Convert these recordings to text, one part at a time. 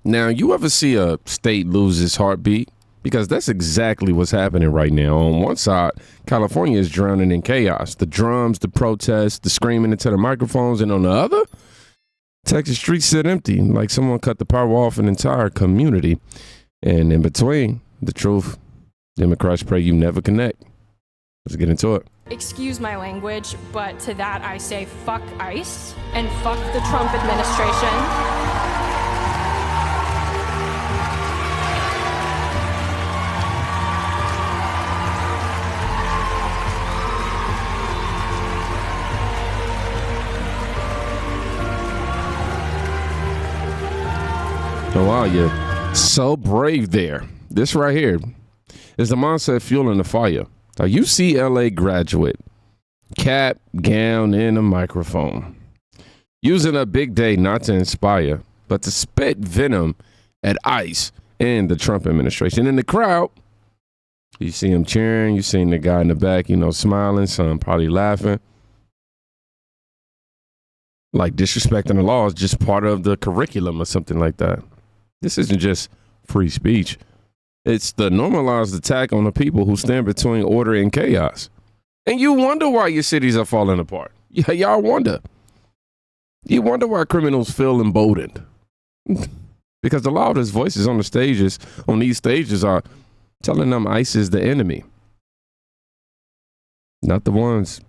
Now, you ever see a state lose its heartbeat? Because that's exactly what's happening right now. On one side, California is drowning in chaos. The drums, the protests, the screaming into the microphones. And on the other, Texas streets sit empty, like someone cut the power off an entire community. And in between, the truth, Democrats pray you never connect. Let's get into it. Excuse my language, but to that I say fuck ICE and fuck the Trump administration. Oh, wow, you're so brave there. This right here is the mindset fueling the fire. A UCLA graduate, cap, gown, and a microphone. Using a big day not to inspire, but to spit venom at ICE and the Trump administration. In the crowd, you see him cheering, you seen the guy in the back, smiling, some probably laughing. Like disrespecting the law is just part of the curriculum or something like that. This isn't just free speech. It's the normalized attack on the people who stand between order and chaos. And you wonder why your cities are falling apart. Yeah, y'all wonder. You wonder why criminals feel emboldened. Because the loudest voices on these stages are telling them ICE is the enemy. Not the ones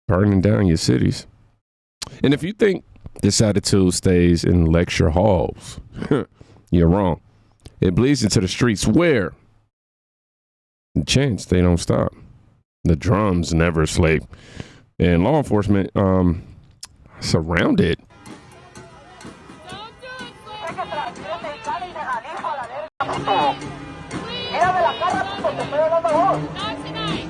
burning down your cities. And if you think this attitude stays in lecture halls, you're wrong. It bleeds into the streets where the chants, they don't stop. The drums never sleep. And law enforcement surrounded. Not tonight.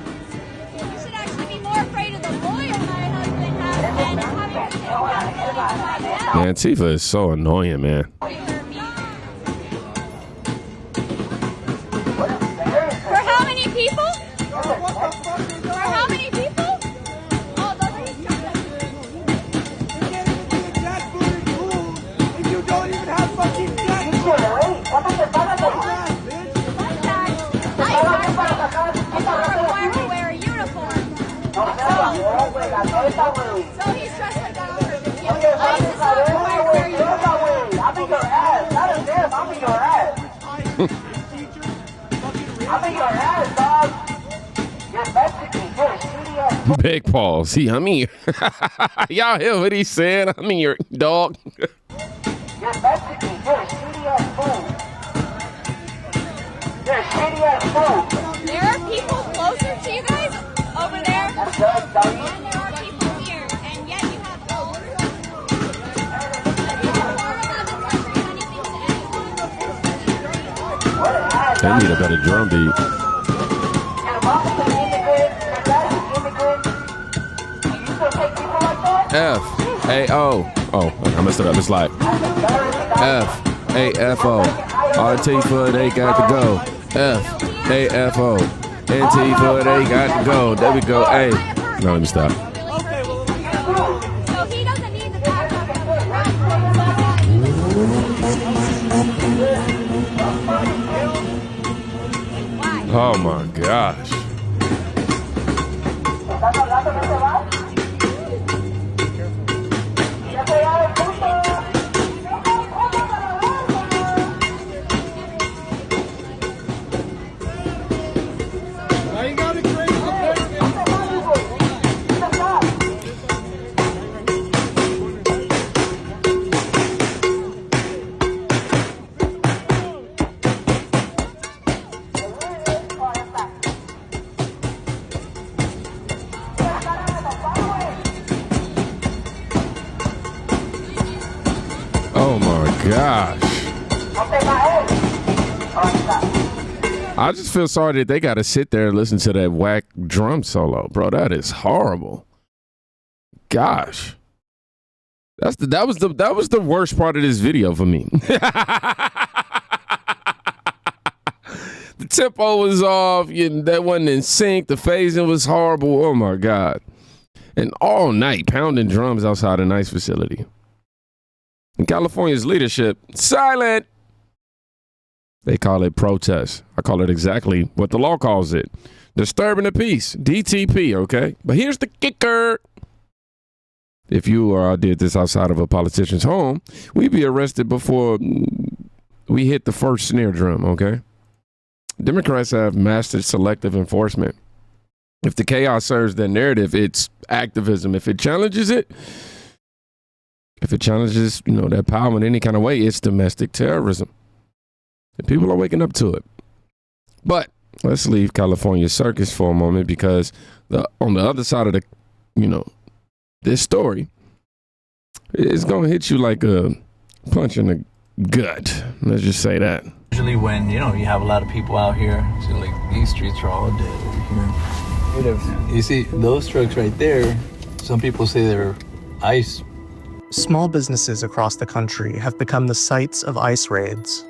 You should actually be more afraid of the lawyer my husband has than Antifa is so annoying, man. For how many people? For how many people? Oh, those are his if you don't even have fucking to wear a uniform. So he's dressed like that on purpose. ICE is not required to wear a uniform. I'm in your ass. Not in them. I'm in your ass. I'm in your ass, dog. You're Mexican. You're a shitty ass. Big pause. Y'all hear what he's saying? I mean, your dog. You're Mexican. You're a shitty ass fool. You're a shitty ass fool. There are people closer to you guys over there. And there are people here. And yet you have all. They need a better drum beat. F-A-O. Oh, I messed it up. It's like F-A-F-O. Antifa, they got to go. F-A-F-O. Antifa, they got to go. There we go. Hey. No, let me stop. So he doesn't need the backup. Oh my gosh. Oh my gosh. I just feel sorry that they got to sit there and listen to that whack drum solo, bro. That is horrible. Gosh. That was the worst part of this video for me. The tempo was off. That wasn't in sync. The phasing was horrible. Oh my God. And all night pounding drums outside a nice facility. And California's leadership, silent. They call it protest. I call it exactly what the law calls it. Disturbing the peace, DTP, okay? But here's the kicker. If you or I did this outside of a politician's home, we'd be arrested before we hit the first snare drum, okay? Democrats have mastered selective enforcement. If the chaos serves their narrative, it's activism. If it challenges, their power in any kind of way, it's domestic terrorism. And people are waking up to it. But let's leave California circus for a moment, because on the other side of this story, it's going to hit you like a punch in the gut. Let's just say that. Usually when, you have a lot of people out here, so like these streets are all dead over here. You see those trucks right there, some people say they're ICE. Small businesses across the country have become the sites of ICE raids.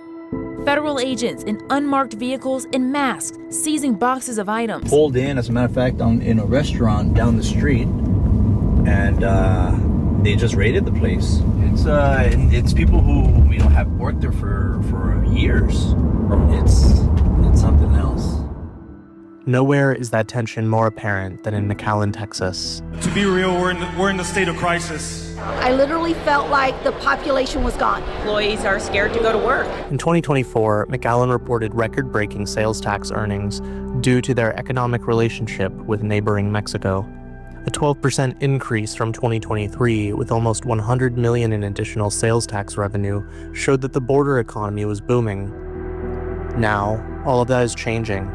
Federal agents in unmarked vehicles in masks, seizing boxes of items. Pulled in, as a matter of fact, in a restaurant down the street, and they just raided the place. It's people who have worked there for years. It's something else. Nowhere is that tension more apparent than in McAllen, Texas. To be real, we're in the state of crisis. I literally felt like the population was gone. Employees are scared to go to work. In 2024, McAllen reported record-breaking sales tax earnings due to their economic relationship with neighboring Mexico. A 12% increase from 2023, with almost $100 million in additional sales tax revenue, showed that the border economy was booming. Now, all of that is changing.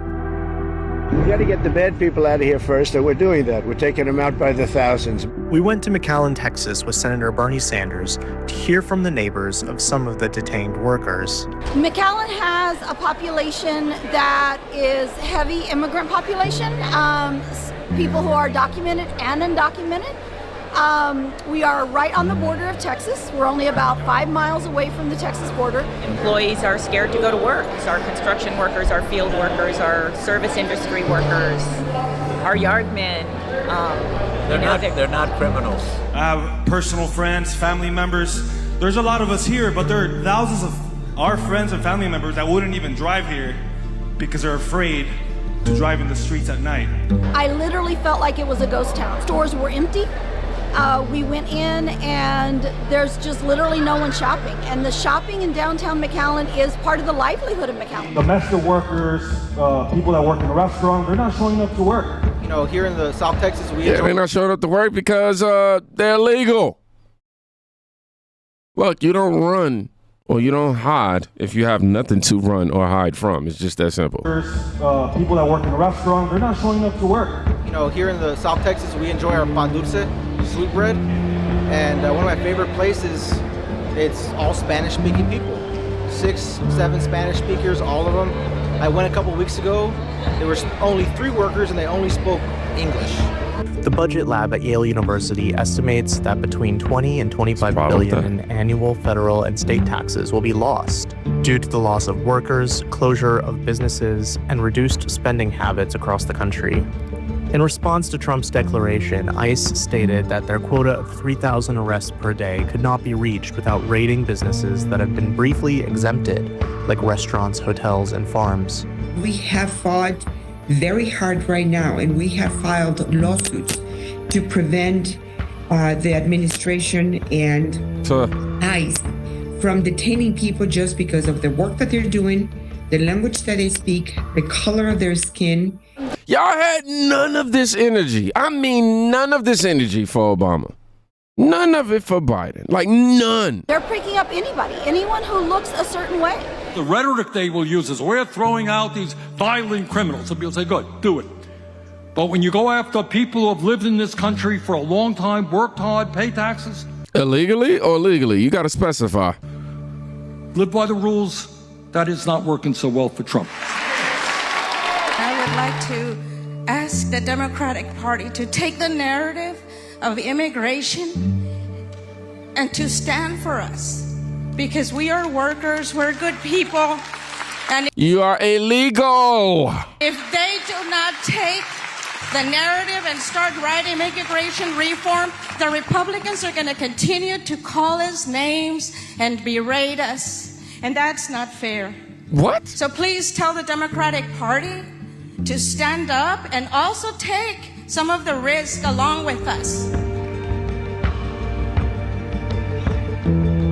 We got to get the bad people out of here first, and we're doing that. We're taking them out by the thousands. We went to McAllen, Texas with Senator Bernie Sanders to hear from the neighbors of some of the detained workers. McAllen has a population that is heavy immigrant population, people who are documented and undocumented. We are right on the border of Texas. We're only about 5 miles away from the Texas border. Employees are scared to go to work. Our construction workers, our field workers, our service industry workers, our yardmen. They're not criminals. I have personal friends, family members. There's a lot of us here, but there are thousands of our friends and family members that wouldn't even drive here because they're afraid to drive in the streets at night. I literally felt like it was a ghost town. Stores were empty. We went in and there's just literally no one shopping. And the shopping in downtown McAllen is part of the livelihood of McAllen. Domestic workers, people that work in a restaurant, they're not showing up to work. Here in the South Texas, they're not showing up to work because they're illegal. Look, you don't run or you don't hide if you have nothing to run or hide from. It's just that simple. People that work in a restaurant, they're not showing up to work. Here in the South Texas, we enjoy our pan dulce, sweet bread, and one of my favorite places, it's all Spanish-speaking people. 6, 7 Spanish speakers, all of them. I went a couple weeks ago. There were only 3 workers, and they only spoke English. The Budget Lab at Yale University estimates that between 20 and 25 billion in annual federal and state taxes will be lost due to the loss of workers, closure of businesses, and reduced spending habits across the country. In response to Trump's declaration, ICE stated that their quota of 3,000 arrests per day could not be reached without raiding businesses that have been briefly exempted, like restaurants, hotels, and farms. We have fought very hard right now, and we have filed lawsuits to prevent the administration and ICE from detaining people just because of the work that they're doing, the language that they speak, the color of their skin. Y'all had none of this energy. I mean, none of this energy for Obama. None of it for Biden. Like, none. They're picking up anyone who looks a certain way. The rhetoric they will use is, we're throwing out these violent criminals. Some people say, good, do it. But when you go after people who have lived in this country for a long time, worked hard, pay taxes. Illegally or legally? You got to specify. Live by the rules. That is not working so well for Trump. I would like to ask the Democratic Party to take the narrative of immigration and to stand for us, because we are workers, we're good people, and you are illegal. if they do not take the narrative and start writing immigration reform, the Republicans are going to continue to call us names and berate us. And that's not fair. What? So please tell the Democratic Party to stand up and also take some of the risk along with us.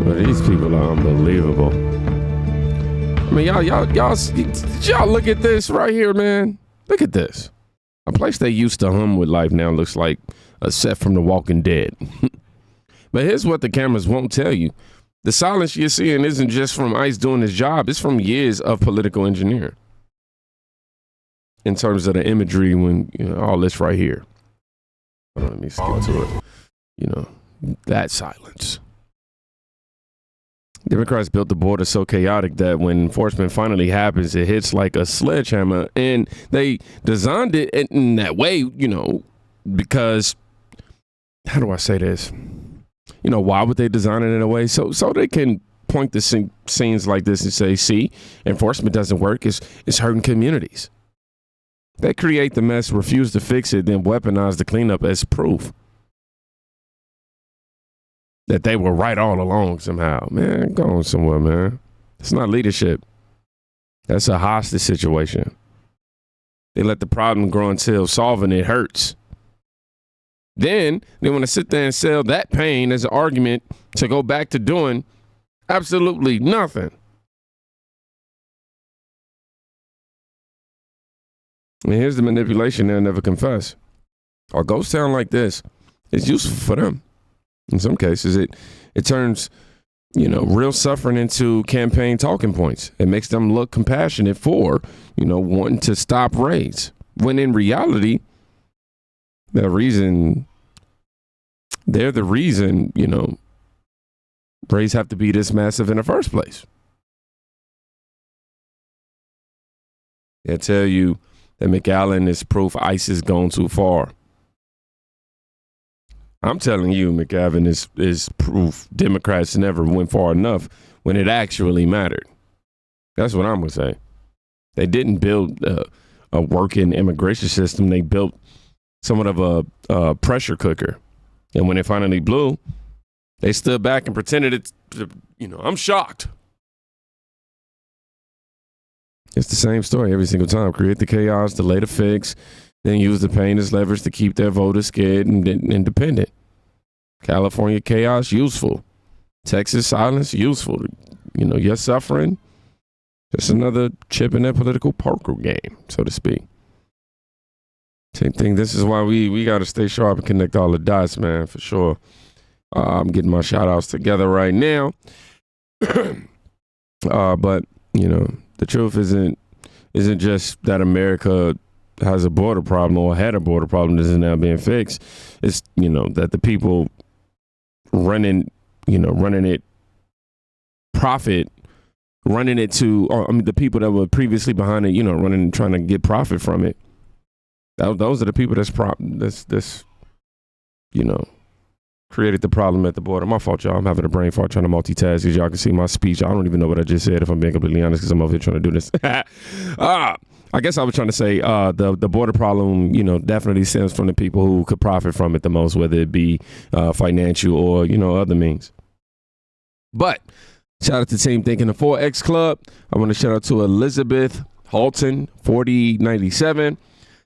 Well, these people are unbelievable. I mean, y'all look at this right here, man. Look at this. A place they used to hum with life now looks like a set from The Walking Dead. But here's what the cameras won't tell you. The silence you're seeing isn't just from ICE doing his job. It's from years of political engineering. In terms of the imagery when, all this right here. Let me skip to it. That silence. Democrats built the border so chaotic that when enforcement finally happens, it hits like a sledgehammer. And they designed it in that way, because, how do I say this? Why would they design it in a way? So they can point to scenes like this and say, see, enforcement doesn't work. It's hurting communities. They create the mess, refuse to fix it, then weaponize the cleanup as proof that they were right all along somehow. Man, go on somewhere, man. It's not leadership. That's a hostage situation. They let the problem grow until solving it hurts. Then they want to sit there and sell that pain as an argument to go back to doing absolutely nothing. And here's the manipulation they'll never confess. A ghost town like this is useful for them. In some cases, it turns, real suffering into campaign talking points. It makes them look compassionate for, wanting to stop raids. When in reality, they're the reason, raids have to be this massive in the first place. They tell you that McAllen is proof ICE has gone too far. I'm telling you, McAllen is proof Democrats never went far enough when it actually mattered. That's what I'm going to say. They didn't build a working immigration system. They built somewhat of a pressure cooker. And when it finally blew, they stood back and pretended I'm shocked. It's the same story every single time. Create the chaos, delay the fix, then use the pain as leverage to keep their voters scared and independent. California chaos, useful. Texas silence, useful. You're suffering. Just another chip in their political poker game, so to speak. Same thing. This is why we got to stay sharp and connect all the dots, man, for sure. I'm getting my shout outs together right now. But, the truth isn't just that America has a border problem or had a border problem that is now being fixed. It's, that the people running it profit, running it to, the people that were previously behind it, trying to get profit from it. Those are the people that's created the problem at the border. My fault, y'all. I'm having a brain fart trying to multitask. As y'all can see my speech, I don't even know what I just said, if I'm being completely honest, because I'm over here trying to do this. I guess I was trying to say the border problem, definitely stems from the people who could profit from it the most, whether it be financial or, other means. But shout out to Team Thinking the 4X Club. I want to shout out to Elizabeth Halton, 4097.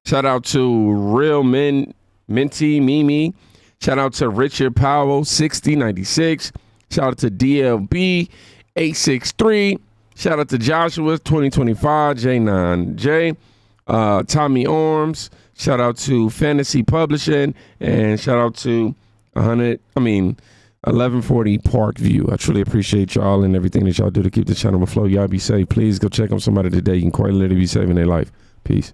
Shout out to Real Minty Mimi. Shout out to Richard Powell, 6096. Shout out to DLB, 863. Shout out to Joshua, 2025, J9J. Tommy Arms. Shout out to Fantasy Publishing. And shout out to 1140 Park View. I truly appreciate y'all and everything that y'all do to keep the channel afloat. Y'all be safe. Please go check on somebody today. You can quite literally be saving their life. Peace.